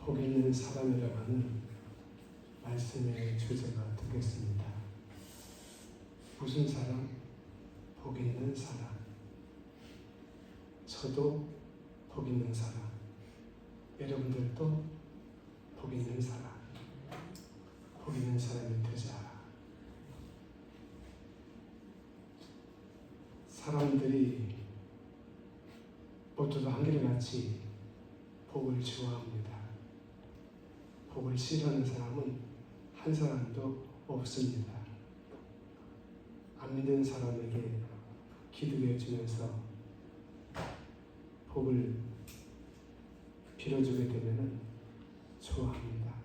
복 있는 사람이라고 하는 말씀의 주제가 되겠습니다. 무슨 사람? 복 있는 사람. 저도 복 있는 사람. 여러분들도 복 있는 사람. 복 있는 사람이 되자. 사람들이 모두 한결같이 복을 좋아합니다. 복을 싫어하는 사람은 한 사람도 없습니다. 안 믿는 사람에게 기도해 주면서 복을 빌어주게 되면 좋아합니다.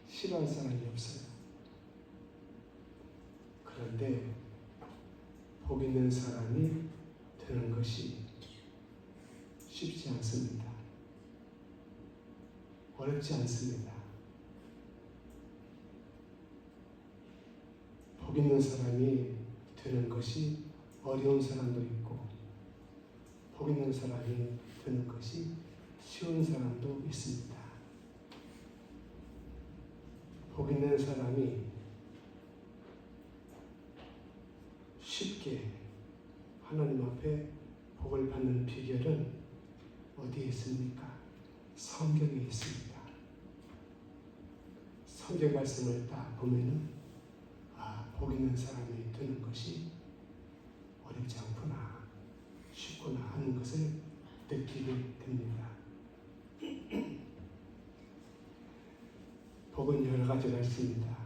싫어할 사람이 없어요. 그런데 복 있는 사람이 되는 것이 쉽지 않습니다. 어렵지 않습니다. 복 있는 사람이 되는 것이 어려운 사람도 있고, 복 있는 사람이 되는 것이 쉬운 사람도 있습니다. 복 있는 사람이 쉽게 하나님 앞에 복을 받는 비결은 어디에 있습니까? 성경에 있습니다. 성경 말씀을 딱 보면은 복 있는 사람이 되는 것이 어렵지 않구나, 쉽구나 하는 것을 느끼게 됩니다. 복은 여러 가지가 있습니다.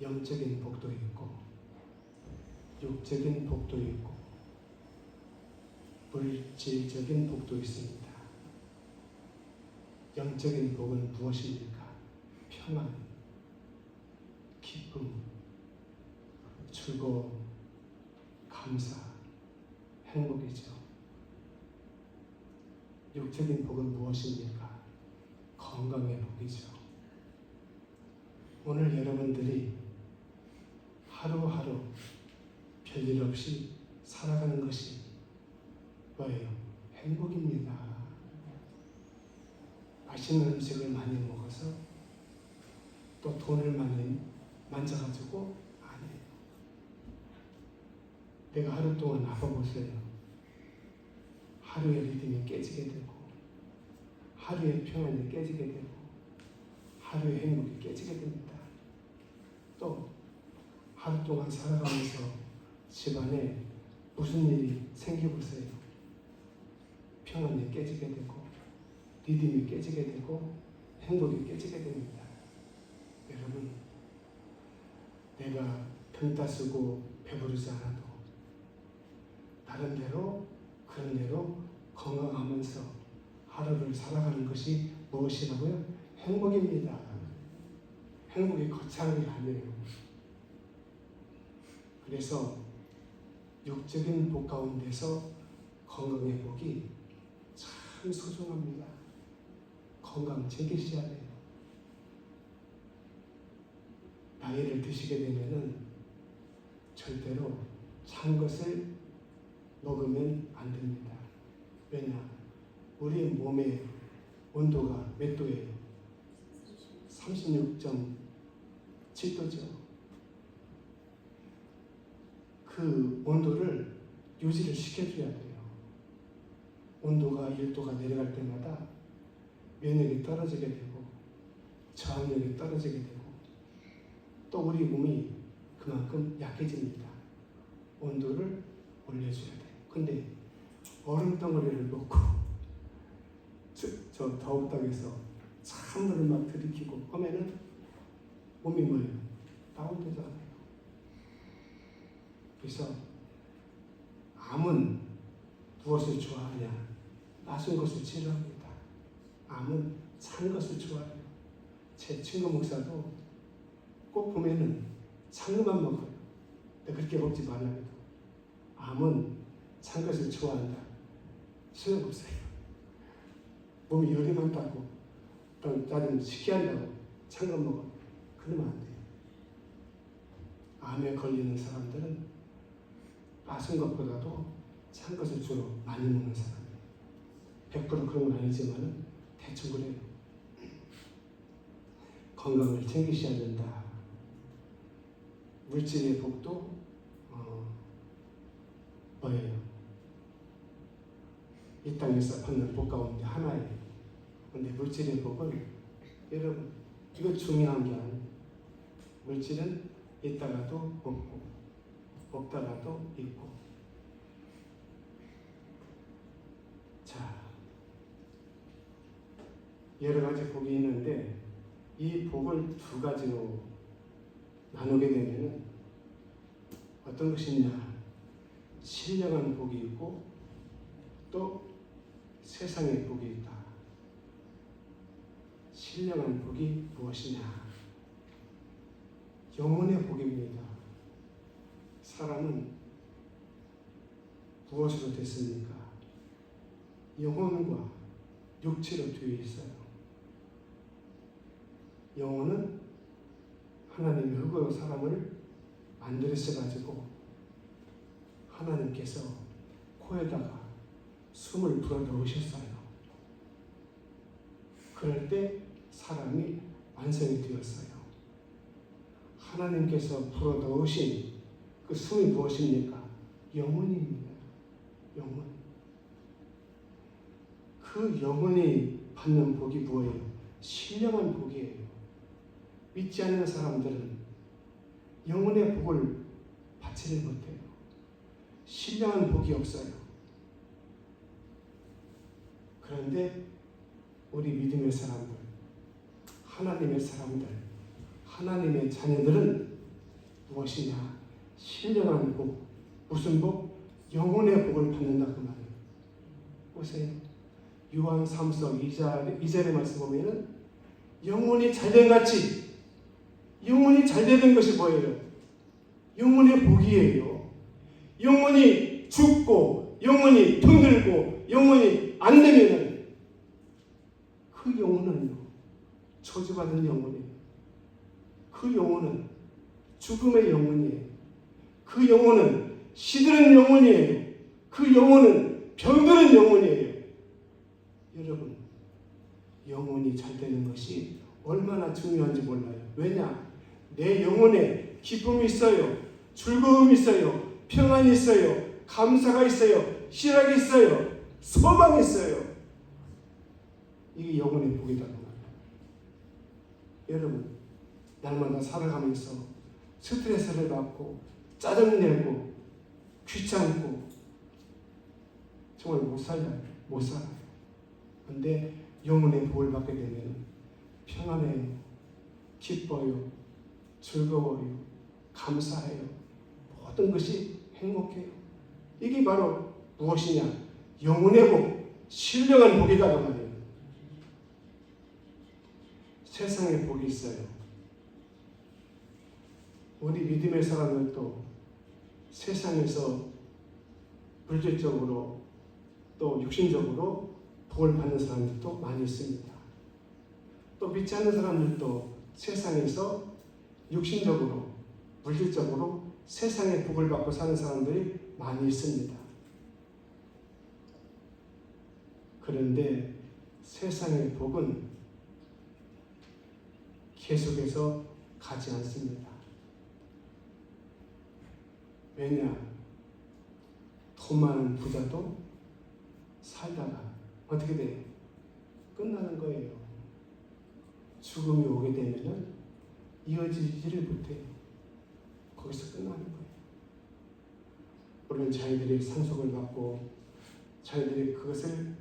영적인 복도 있고, 육적인 복도 있고, 물질적인 복도 있습니다. 영적인 복은 무엇입니까? 평안, 기쁨, 즐거움, 감사, 행복이죠. 육적인 복은 무엇입니까? 건강의 복이죠. 오늘 여러분들이 하루하루 별일 없이 살아가는 것이 뭐예요? 행복입니다. 맛있는 음식을 많이 먹어서 또 돈을 많이 만져가지고 아니에요. 내가 하루 동안 아파보세요. 하루의 리듬이 깨지게 되고, 하루의 평안이 깨지게 되고, 하루의 행복이 깨지게 됩니다. 또 하루 동안 살아가면서 집안에 무슨 일이 생겨보세요. 평안이 깨지게 되고, 리듬이 깨지게 되고, 행복이 깨지게 됩니다. 여러분, 내가 등 따쓰고 배부르지 않아도 나름대로 그런 대로 건강하면서 하루를 살아가는 것이 무엇이라고요? 행복입니다. 행복이 거창한 게 아니에요. 그래서 육적인 복 가운데서 건강의 복이 참 소중합니다. 건강 챙기셔야 돼요. 나이를 드시게 되면은 절대로 찬 것을 먹으면 안 됩니다. 왜냐? 우리 몸의 온도가 몇 도예요? 36.7도죠. 그 온도를 유지를 시켜줘야 돼요. 온도가 1도가 내려갈 때마다 면역이 떨어지게 되고, 저항력이 떨어지게 되고, 또 우리 몸이 그만큼 약해집니다. 온도를 올려줘야 돼요. 근데 얼음 덩어리를 먹고 저 더웠다고 해서 찬물을 막 들이키고 하면은 몸이 뭐예요? 다운되잖아요. 그래서 암은 무엇을 좋아하냐? 낮은 것을 싫어합니다. 암은 찬 것을 좋아해요. 제 친구 목사도 꼭 보면은 찬 것만 먹어요. 근데 그렇게 먹지 말라고 해도 암은 찬 것을 좋아한다. 소용없어요. 몸이 열이 많다고 또 나는 식히한다고 찬 것 먹어. 그러면 안 돼요. 암에 걸리는 사람들은 낮은 것보다도 찬 것을 주로 많이 먹는 사람이에요. 100% 그런 건 아니지만 대충 그래요. 건강을 챙기셔야 된다. 물질의 복도 뭐예요? 이 땅에서 받는 복 가운데 하나예요. 근데 물질의 복은 여러분 이거 중요한 게 아니에요. 물질은 있다가도 없고 없다가도 있고. 자, 여러 가지 복이 있는데 이 복을 두 가지로 나누게 되면 어떤 것이 있냐? 신령한 복이 있고 또 세상의 복이 있다. 신령한 복이 무엇이냐? 영혼의 복입니다. 사람은 무엇으로 됐습니까? 영혼과 육체로 되어 있어요. 영혼은 하나님의 흙으로 사람을 만들으셔가지고 하나님께서 코에다가 숨을 불어 넣으셨어요. 그럴 때 사람이 완성이 되었어요. 하나님께서 불어 넣으신 그 숨이 무엇입니까? 영혼입니다. 영혼. 그 영혼이 받는 복이 뭐예요? 신령한 복이에요. 믿지 않는 사람들은 영혼의 복을 받지를 못해요. 신령한 복이 없어요. 그런데 우리 믿음의 사람들, 하나님의 사람들, 하나님의 자녀들은 무엇이냐? 신령한 복. 무슨 복? 영혼의 복을 받는다 그 말이에요. 보세요. 요한 3서 2절의 말씀 보면은 영혼이 잘된 같이, 영혼이 잘되는 것이 뭐예요? 영혼의 복이에요. 영혼이 죽고 영혼이 병들고 영혼이 안 되면은 그 영혼은요, 저주받은 영혼이에요. 그 영혼은 죽음의 영혼이에요. 그 영혼은 시드는 영혼이에요. 그 영혼은 병드는 영혼이에요. 여러분, 영혼이 잘 되는 것이 얼마나 중요한지 몰라요. 왜냐? 내 영혼에 기쁨이 있어요. 즐거움이 있어요. 평안이 있어요. 감사가 있어요. 희락이 있어요. 소망이 있어요. 이게 영혼의 복이다. 여러분, 날마다 살아가면서 스트레스를 받고 짜증내고 귀찮고 정말 못 살아요. 근데 영혼의 복을 받게 되면 평안해요. 기뻐요. 즐거워요. 감사해요. 모든 것이 행복해요. 이게 바로 무엇이냐? 영혼의 복, 신령한 복이다 그 말이에요. 세상에 복이 있어요. 우리 믿음의 사람들도 세상에서 물질적으로 또 육신적으로 복을 받는 사람들도 많이 있습니다. 또 믿지 않는 사람들도 세상에서 육신적으로 물질적으로 세상의 복을 받고 사는 사람들이 많이 있습니다. 그런데 세상의 복은 계속해서 가지 않습니다. 왜냐? 돈 많은 부자도 살다가 어떻게 돼요? 끝나는 거예요. 죽음이 오게 되면은 이어지지를 못해요. 거기서 끝나는 거예요. 물론 자기들이 상속을 받고 자기들이 그것을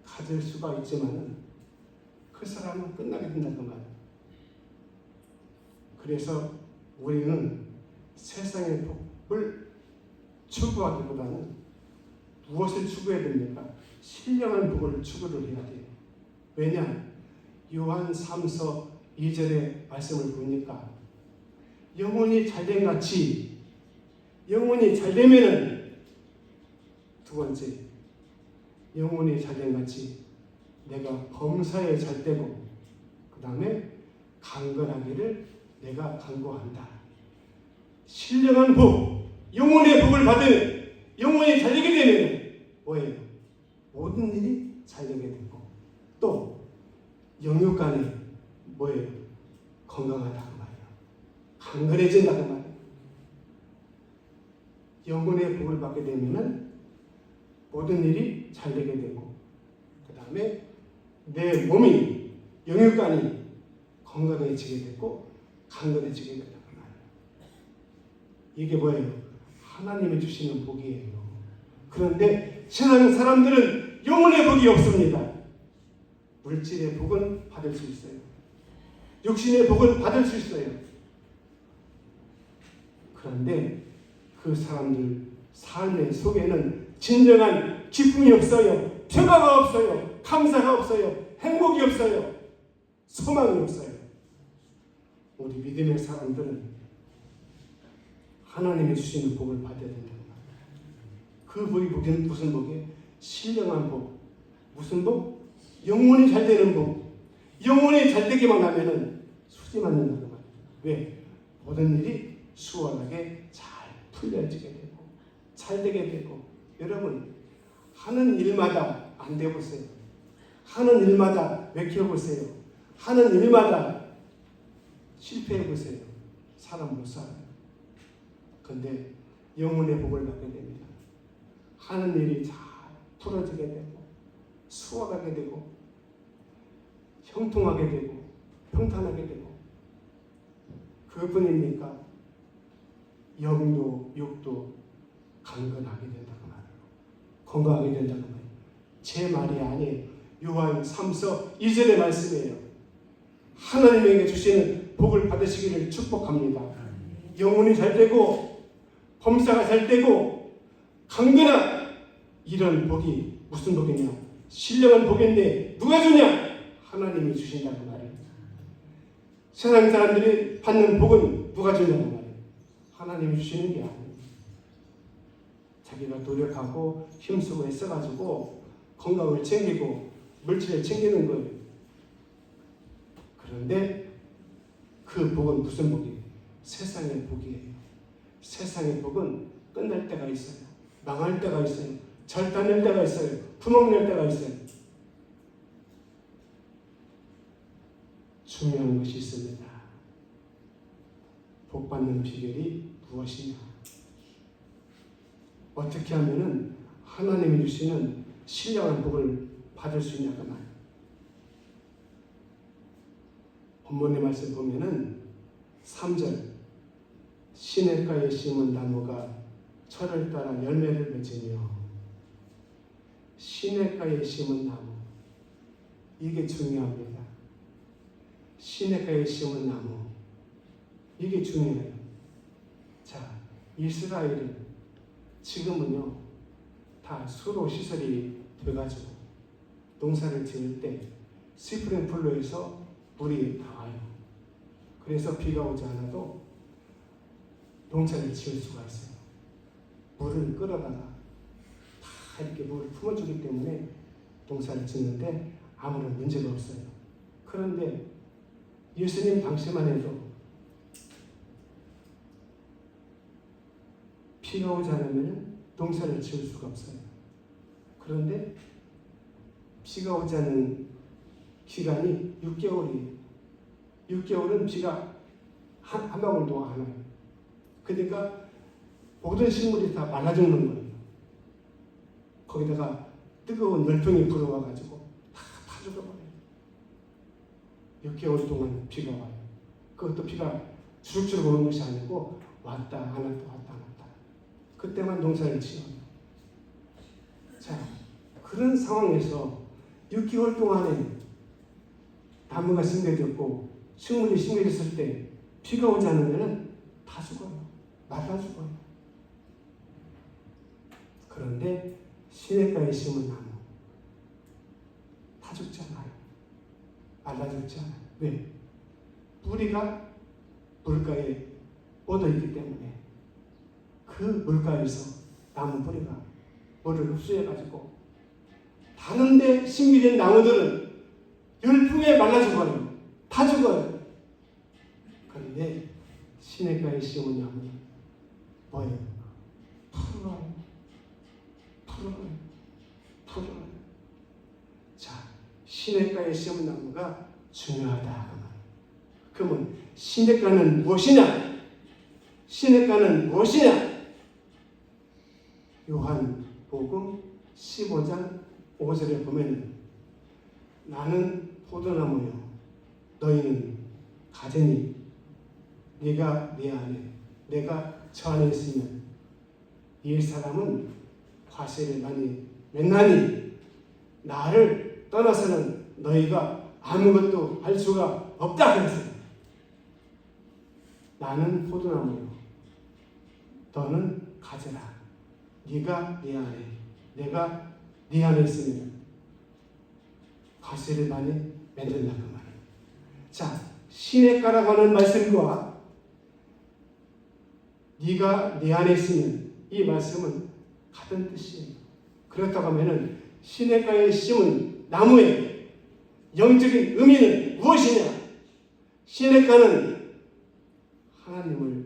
가질 수가 있지만은 그 사람은 끝나게 된다는 말이에요. 그래서 우리는 세상의 복을 추구하기보다는 무엇을 추구해야 됩니까? 신령한 복을 추구를 해야 돼요. 왜냐? 요한 3서 2절의 말씀을 보니까 영혼이 잘된 같이, 영혼이 잘되면은 두 번째, 영혼이 잘된 같이 내가 범사에 잘되고 그 다음에 강건하기를 내가 간구한다. 신령한 복, 영혼의 복을 받으면, 영혼이 잘되게 되면 뭐예요? 모든 일이 잘되게 되고 또 영육간에 뭐예요? 건강하다고 말이에요. 강건해진다고 말이에요. 영혼의 복을 받게 되면은 모든 일이 잘 되게 되고, 그 다음에 내 몸이, 영육간이 건강해지게 되고 강건해지게 된다고 말이에요. 이게 뭐예요? 하나님이 주시는 복이에요. 그런데 세상 사람들은 영혼의 복이 없습니다. 물질의 복은 받을 수 있어요. 육신의 복은 받을 수 있어요. 그런데 그 사람들 삶의 속에는 진정한 기쁨이 없어요. 평화가 없어요. 감사가 없어요. 행복이 없어요. 소망이 없어요. 우리 믿음의 사람들은 하나님이 주시는 복을 받아야 된다는 말이에요. 그 복이 무슨 복이에요? 신령한 복. 무슨 복? 영혼이 잘 되는 복. 영혼이 잘 되기만 하면은 수지 맞는다는 말이에요. 왜? 모든 일이 수월하게 잘 풀려지게 되고 잘 되게 되고. 여러분, 하는 일마다 안 돼보세요. 하는 일마다 맥혀보세요. 하는 일마다 실패해보세요. 사람 못 살아요. 근데 영혼의 복을 받게 됩니다. 하는 일이 잘 풀어지게 되고 수월하게 되고 형통하게 되고 평탄하게 되고. 그뿐입니까? 영도 육도 강건하게 된다고 말해요. 건강하게 된다고 말해요. 제 말이 아니에요. 요한 3서 2절의 말씀이에요. 하나님에게 주시는 복을 받으시기를 축복합니다. 영혼이 잘 되고 범사가 잘 되고 강건한 이런 복이 무슨 복이냐? 신령한 복인데 누가 주냐? 하나님이 주신다는 말이에요. 세상 사람들이 받는 복은 누가 주냐는 말이에요. 하나님이 주시는 게 아니에요. 자기가 노력하고 힘쓰고 애써가지고 건강을 챙기고 물질을 챙기는 거예요. 그런데 그 복은 무슨 복이에요? 세상의 복이에요. 세상의 복은 끝날 때가 있어요. 망할 때가 있어요. 절단낼 때가 있어요. 구멍낼 때가 있어요. 중요한 것이 있습니다. 복 받는 비결이 무엇이냐? 어떻게 하면은 하나님이 주시는 신령한 복을 받을 수 있냐고 말이에요. 본문의 말씀 보면은 3절 시냇가에 심은 나무가 철을 따라 열매를 맺으며. 시냇가에 심은 나무, 이게 중요합니다. 시냇가에 심은 나무, 이게 중요해요. 자, 이스라엘은 지금은요 다 수로 시설이 돼가지고 농사를 지을 때 스프링클러에서 물이 나와요. 그래서 비가 오지 않아도 농사를 지을 수가 있어요. 물을 끌어다가 다 이렇게 물을 품어주기 때문에 농사를 짓는데 아무런 문제가 없어요. 그런데 예수님 당시만 해도 비가 오지 않으면 농사를 지을 수가 없어요. 그런데 비가 오지 않는 기간이 6개월이에요. 6개월은 비가 한 방울도 안 와요. 그러니까 모든 식물이 다 말라 죽는 거예요. 거기다가 뜨거운 열풍이 불어와가지고 다 죽어버려요. 6개월 동안 비가 와요. 그것도 비가 주룩주룩 오는 것이 아니고 왔다 안 왔다 왔다 안 왔다. 그때만 농사를 지어요. 자, 그런 상황에서 6개월 동안에 나무가 심겨졌고 식물이 심겨졌을 때 비가 오지 않으면 다 죽어요. 말라 죽어요. 그런데 시냇가에 심은 나무 다 죽지 않아요. 말라 죽지 않아요. 왜? 뿌리가 물가에 뻗어 있기 때문에 그 물가에서 나무 뿌리가 물을 흡수해가지고 다른데 심겨진 나무들은 열풍에 말라 죽어요. 다 죽어요. 그런데 시냇가에 심은 나무는 뭐예요? 푸르러요. 푸르러요. 푸르러요. 자, 시냇가에 심은 나무가 중요하다. 그러면 시냇가는 무엇이냐? 시냇가는 무엇이냐? 요한복음 15장 5절에 보면 나는 포도나무요 너희는 가지니 네가 내 안에 내가 저 안에 있으면 이 사람은 과실을 많이 맺나니 나를 떠나서는 너희가 아무것도 할 수가 없다 그랬어요. 나는 포도나무요 너는 가지라. 네가 내 안에 내가 네 안에 있으면 과실을 많이 맺는다 그 말이에요. 자, 시냇가라고 하는 말씀과 네가 내 안에 있으면 이 말씀은 같은 뜻이에요. 그렇다고 하면은 시냇가에 심은 나무의 영적인 의미는 무엇이냐? 시냇가는 하나님을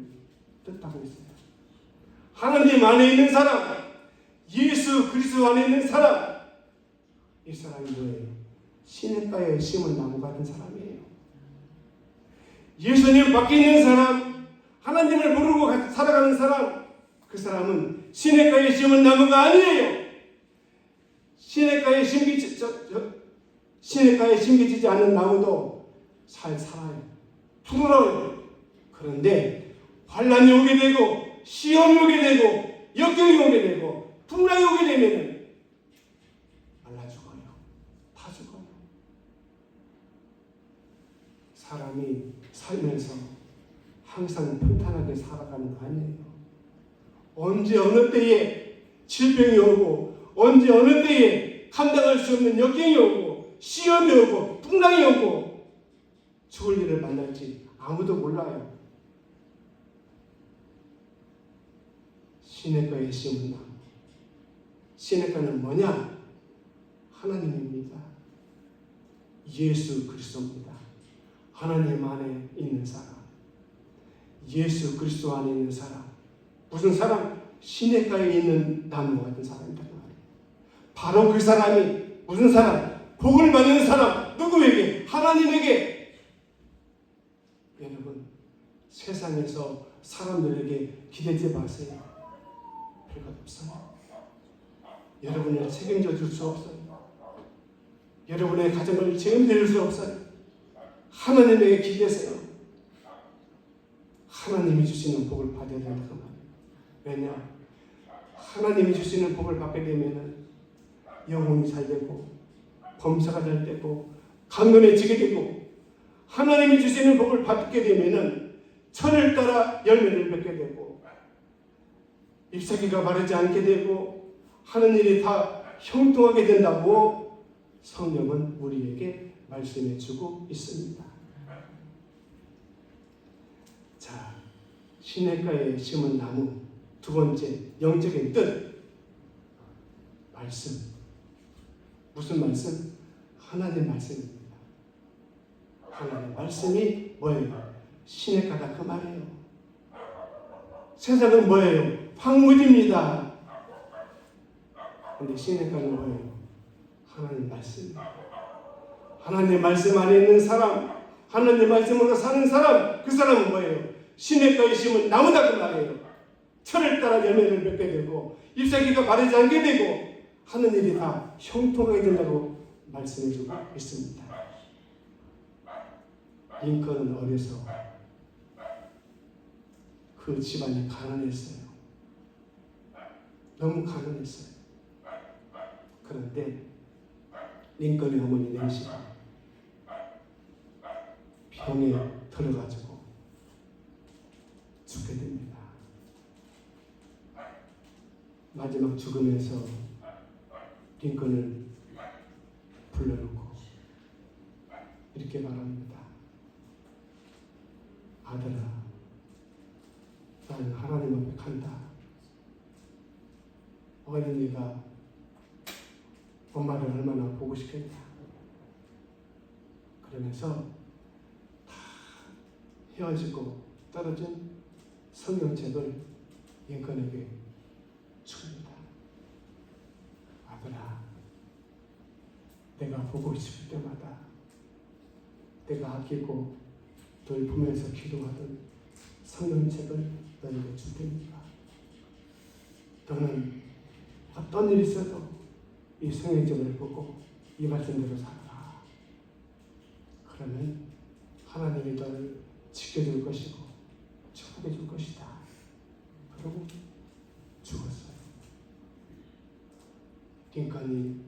뜻하고 있어요. 하나님 안에 있는 사람, 예수 그리스도 안에 있는 사람, 이 사람이 뭐예요? 시냇가에 심은 나무 같은 사람이에요. 예수님 밖에 있는 사람, 하나님을 모르고 살아가는 사람, 그 사람은 시냇가에 심은 나무가 아니에요. 시냇가에 심겨지지 않은 나무도 잘 살아요. 푸르러요. 그런데 환란이 오게 되고 시험이 오게 되고 역경이 오게 되고 풍랑이 오게 되면 말라 죽어요. 다 죽어요. 사람이 살면서 항상 평탄하게 살아가는 거 아니에요. 언제 어느 때에 질병이 오고 언제 어느 때에 감당할 수 없는 역경이 오고 시험이 오고 풍랑이 오고 죽을 일을 만날지 아무도 몰라요. 시냇가에 심은 나무. 시냇가는 뭐냐? 하나님입니다. 예수 그리스도입니다. 하나님 안에 있는 사람. 예수 그리스도 안에 있는 사람. 무슨 사람? 시냇가에 있는 나무 같은 사람이다. 바로 그 사람이 무슨 사람? 복을 받는 사람. 누구에게? 하나님에게. 여러분, 세상에서 사람들에게 기대지 마세요. 별것 없어요. 여러분을 책임져 줄 수 없어요. 여러분의 가정을 책임져 줄 수 없어요. 하나님에게 기대세요. 하나님이 주시는 복을 받아야 된다 그 말이에요. 왜냐? 하나님이 주시는 복을 받게 되면 영혼이 잘 되고 범사가 잘 되고 강건해지게 되고 하나님이 주시는 복을 받게 되면 철을 따라 열매를 맺게 되고 잎사귀가 마르지 않게 되고 하는 일이 다 형통하게 된다고 성경은 우리에게 말씀해 주고 있습니다. 자, 시냇가에 심은 나무 두 번째 영적인 뜻 말씀. 무슨 말씀? 하나님 말씀입니다. 하나님 말씀이 뭐예요? 시냇가다 그 말이에요. 세상은 뭐예요? 황무지입니다. 근데 시냇가는 뭐예요? 하나님 말씀. 하나님 말씀 안에 있는 사람, 하나님 말씀으로 사는 사람, 그 사람은 뭐예요? 시냇가에 심은 나무다 그 말이에요. 철을 따라 열매를 맺게 되고 잎사귀가 마르지 않게 되고 하는 일이 다 형통하게 된다고 말씀해 주고 있습니다. 링컨은 어려서 그 집안이 가난했어요. 너무 가난했어요. 그런데 링컨의 어머니 낸시가 병에 들어가지고 죽게 됩니다. 마지막 죽으면서 링컨을 불러놓고 이렇게 말합니다. 아들아, 나는 하나님 앞에 간다. 어린이가 엄마를 얼마나 보고 싶겠냐. 그러면서 다 헤어지고 떨어진 성경책을 링컨에게 줍니다. 아들아, 내가 보고 싶을 때마다 내가 아끼고 늘 보면서 기도하던 성경책을 너에게 줄 테니까 너는 어떤 일이 있어도 이 성경책을 보고 이 말씀대로 살아라. 그러면 하나님이 너를 지켜줄 것이고 축복해 줄 것이다. 그러고 죽었어요. 링컨이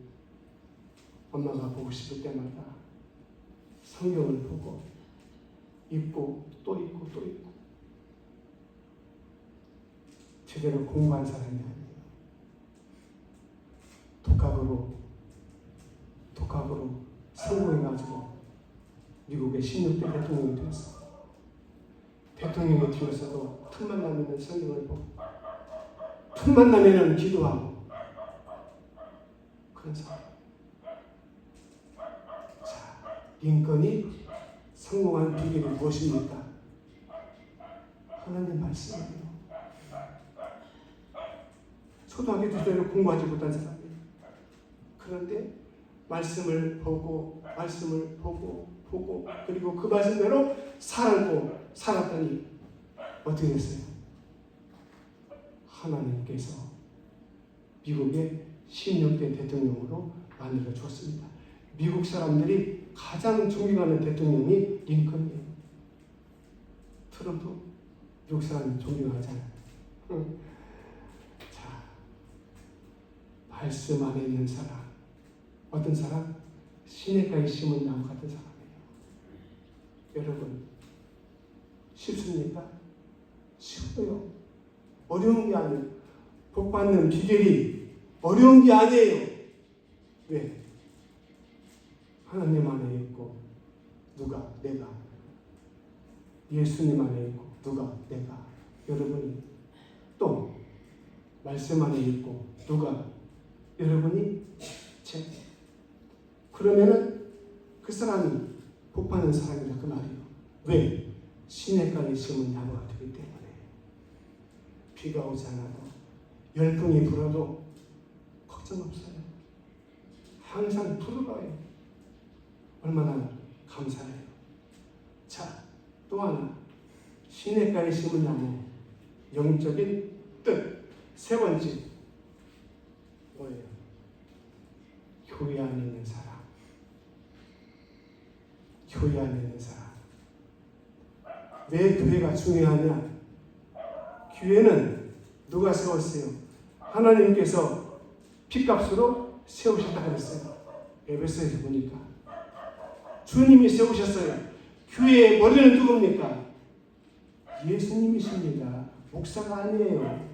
엄마가 보고 싶을 때마다 성경을 보고 읽고 또 읽고 또 읽고 제대로 공부한 사람이 아니에요. 독학으로 성공해가지고 미국의 16대 대통령이 되었어. 대통령이 되어서도 틈만 나면 성경을 보고 틈만 나면 기도하고 그런 사람. 자, 링컨이 성공한 비결이 무엇입니까? 하나님 말씀이에요. 초등학교 때로 공부하지 못한 사람이에요. 그런데 말씀을 보고 그리고 그 말씀대로 살았더니 어떻게 됐어요? 하나님께서 미국의 16대 대통령으로 만들어 주었습니다. 미국 사람들이 가장 존경하는 대통령이 링컨이에요. 트럼프 미국 사람 존경하잖아요. 자, 말씀 안에 있는 사람, 어떤 사람? 시냇가에 심은 나무 같은 사람이에요. 여러분, 쉽습니까? 쉬워요. 어려운 게 아니에요. 복 받는 비결이 어려운 게 아니에요. 왜? 하나님 안에 있고 누가? 내가. 예수님 안에 있고 누가? 내가. 여러분이. 또 말씀 안에 있고 누가? 여러분이. 제. 그러면은 그 사람이 복 받는 사람이다 그 말이에요. 왜? 시냇가에 심은 나무가 되기 때문에. 비가 오지 않아도 열풍이 불어도 걱정 없어요. 항상 푸르러요. 얼마나 감사해요. 자, 또 하나. 시냇가에 심은 나무. 영적인 뜻. 세 번째. 뭐예요? 교회 안에 있는 사람. 교회 안에 있는 사람. 왜 교회가 중요하냐? 교회는 누가 세웠어요? 하나님께서 핏값으로 세우셨다 그랬어요. 에베소에서 보니까 주님이 세우셨어요. 교회의 머리는 누굽니까? 예수님이십니다. 목사가 아니에요.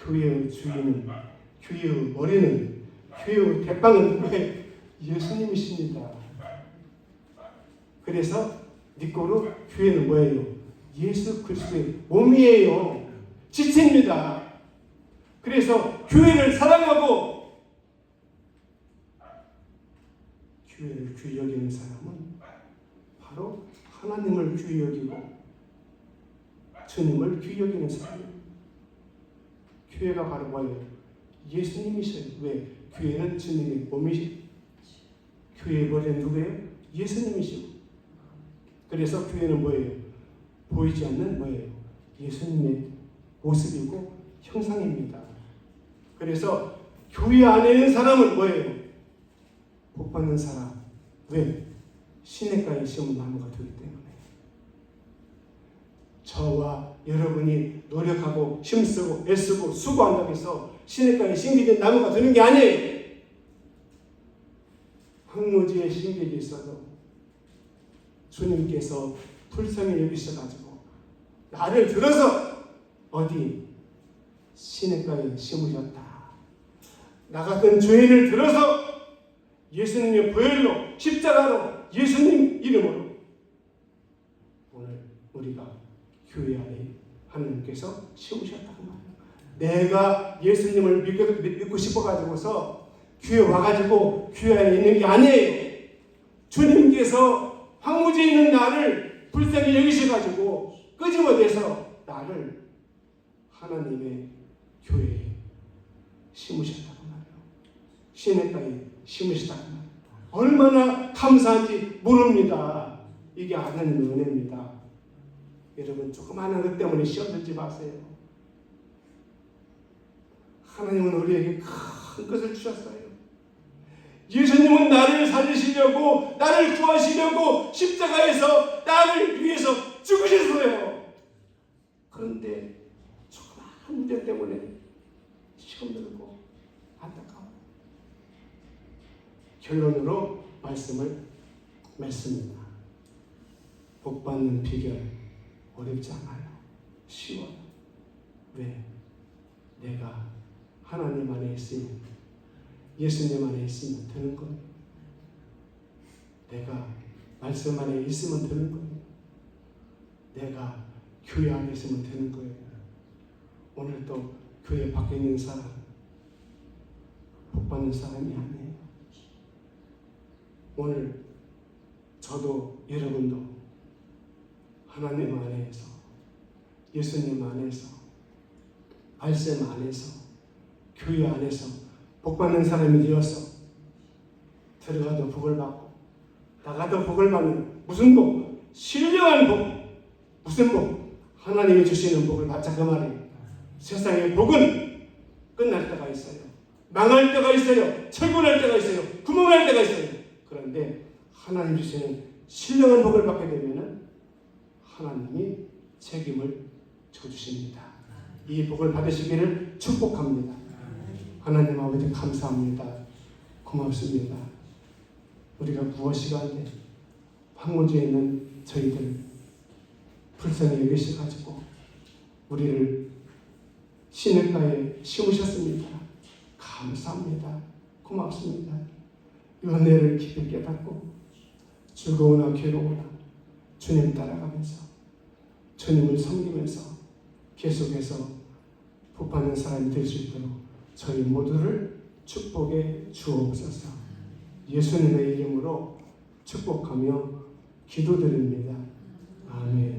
교회의 주인은, 교회의 머리는, 교회의 대빵은 누구예요? 예수님이십니다. 그래서 니꼬로 교회는 뭐예요? 예수 그리스도의 몸이에요. 지체입니다. 그래서 교회를 사랑하고 교회를 귀히 여기는 사람은 바로 하나님을 귀히 여기고 주님을 귀히 여기는 사람이에요. 교회가 바로 뭐예요? 예수님이셔요. 왜? 교회는 주님의 몸이시. 교회의 머리는 누구예요? 예수님이시고. 그래서 교회는 뭐예요? 보이지 않는 뭐예요? 예수님의 모습이고 형상입니다. 그래서 교회 안에 있는 사람은 뭐예요? 복 받는 사람. 왜? 시냇가에 심은 나무가 되기 때문에. 저와 여러분이 노력하고 힘쓰고 애쓰고 수고한다고 해서 시냇가에 심겨진 나무가 되는 게 아니에요. 황무지에 심겨져 있어도 주님께서 불쌍히 여기셔가지고 나를 들어서 어디 시냇가에 심으셨다. 나 같은 죄인을 들어서 예수님의 보혈로 십자가로 예수님 이름으로 오늘 우리가 교회 안에 하나님께서 심으셨다고 말해요. 내가 예수님을 믿고 싶어가지고서 교회 와가지고 교회 안에 있는 게 아니에요. 주님께서 황무지에 있는 나를 불쌍히 여기셔가지고 끄집어내서 나를 하나님의 교회에 심으셨다고 말해요. 시냇가에 심으셨다고 말해요. 얼마나 감사한지 모릅니다. 이게 하나님의 은혜입니다. 여러분 조그마한 것 때문에 시험 들지 마세요. 하나님은 우리에게 큰 것을 주셨어요. 예수님은 나를 살리시려고, 나를 구하시려고 십자가에서 나를 위해서 죽으셨어요. 그런데 조그마한 문제 때문에 시험 들고 안타까워요. 결론으로 말씀을 맺습니다. 복 받는 비결 어렵지 않아요. 쉬워요. 왜? 내가 하나님 안에 있으면, 예수님 안에 있으면 되는 거예요. 내가 말씀 안에 있으면 되는 거예요. 내가 교회 안에 있으면 되는 거예요. 오늘 또 교회 밖에 있는 사람, 복 받는 사람이 아니에요. 오늘 저도 여러분도 하나님 안에서, 예수님 안에서, 말씀 안에서, 교회 안에서 복 받는 사람이 되어서 들어가도 복을 받고 나가도 복을 받는, 무슨 복? 신령한 복. 무슨 복? 하나님이 주시는 복을 받자 그 말이에요. 세상의 복은 끝날 때가 있어요. 망할 때가 있어요. 철분할 때가 있어요. 구멍날 때가 있어요. 그런데 하나님 주시는 신령한 복을 받게 되면은 하나님이 책임을 져주십니다. 이 복을 받으시기를 축복합니다. 하나님 아버지 감사합니다. 고맙습니다. 우리가 무엇이 간데 황무지에 있는 저희들 불쌍히 여기셔가지고 우리를 시냇가에 심으셨습니다. 감사합니다. 고맙습니다. 이 은혜를 깊이 깨닫고 즐거우나 괴로우나 주님 따라가면서 주님을 섬기면서 계속해서 복받는 사람이 될 수 있도록 저희 모두를 축복해 주옵소서. 예수님의 이름으로 축복하며 기도드립니다. 아멘.